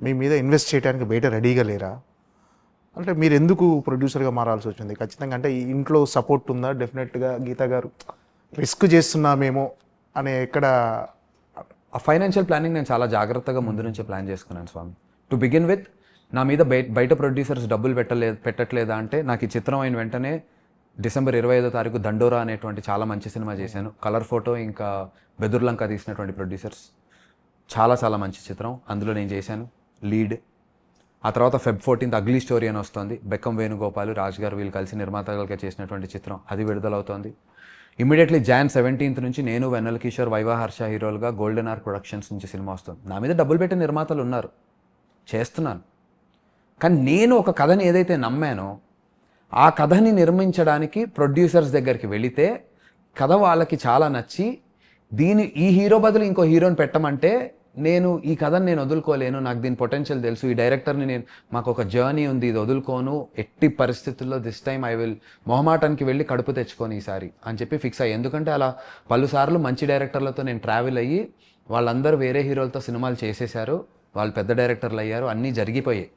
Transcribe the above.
మీ మీద ఇన్వెస్ట్ చేయడానికి బయట రెడీగా లేరా? అంటే మీరు ఎందుకు ప్రొడ్యూసర్గా మారాల్సి వచ్చింది ఖచ్చితంగా? అంటే ఈ ఇంట్లో సపోర్ట్ ఉందా? డెఫినెట్గా గీత గారు రిస్క్ చేస్తున్నామేమో అనే ఎక్కడ? ఆ ఫైనాన్షియల్ ప్లానింగ్ నేను చాలా జాగ్రత్తగా ముందు నుంచే ప్లాన్ చేసుకున్నాను స్వామి. టు బిగిన్ విత్ నా మీద బయట ప్రొడ్యూసర్స్ డబ్బులు పెట్టట్లేదా అంటే, నాకు ఈ చిత్రం అయిన వెంటనే డిసెంబర్ 25వ తారీఖు దండోరా అనేటువంటి చాలా మంచి సినిమా చేశాను. కలర్ ఫోటో ఇంకా బెదుర్లంక తీసినటువంటి ప్రొడ్యూసర్స్. చాలా చాలా మంచి చిత్రం, అందులో నేను చేశాను లీడ్. ఆ తర్వాత Feb 14th అగ్లీ స్టోరీ అని వస్తుంది. బెక్కం వేణుగోపాల్, రాజ్ గారు వీళ్ళు కలిసి నిర్మాతలుగా చేసినటువంటి చిత్రం, అది విడుదలవుతోంది. ఇమీడియట్లీ Jan 17th నుంచి నేను, వెన్నెల కిషోర్, వైవా హర్ష హీరోలుగా గోల్డెన్ ఆర్ ప్రొడక్షన్స్ నుంచి సినిమా వస్తుంది. నా మీద డబ్బులు పెట్టిన నిర్మాతలు ఉన్నారు, చేస్తున్నాను. కానీ నేను ఒక కథని ఏదైతే నమ్మానో ఆ కథని నిర్మించడానికి ప్రొడ్యూసర్స్ దగ్గరికి వెళితే కథ వాళ్ళకి చాలా నచ్చి ఈ హీరో బదులు ఇంకో హీరోని పెట్టమంటే నేను ఈ కథని నేను వదులుకోలేను, నాకు దీని పొటెన్షియల్ తెలుసు, ఈ డైరెక్టర్ని మాకు ఒక జర్నీ ఉంది, ఇది వదులుకోను ఎట్టి పరిస్థితుల్లో, దిస్ టైం ఐ విల్ మొహమాటానికి వెళ్ళి కడుపు తెచ్చుకొని ఈసారి అని చెప్పి ఫిక్స్ అయ్యి. ఎందుకంటే అలా పలుసార్లు మంచి డైరెక్టర్లతో నేను ట్రావెల్ అయ్యి వాళ్ళందరూ వేరే హీరోలతో సినిమాలు చేసేశారు, వాళ్ళు పెద్ద డైరెక్టర్లు అయ్యారు, అన్నీ జరిగిపోయాయి.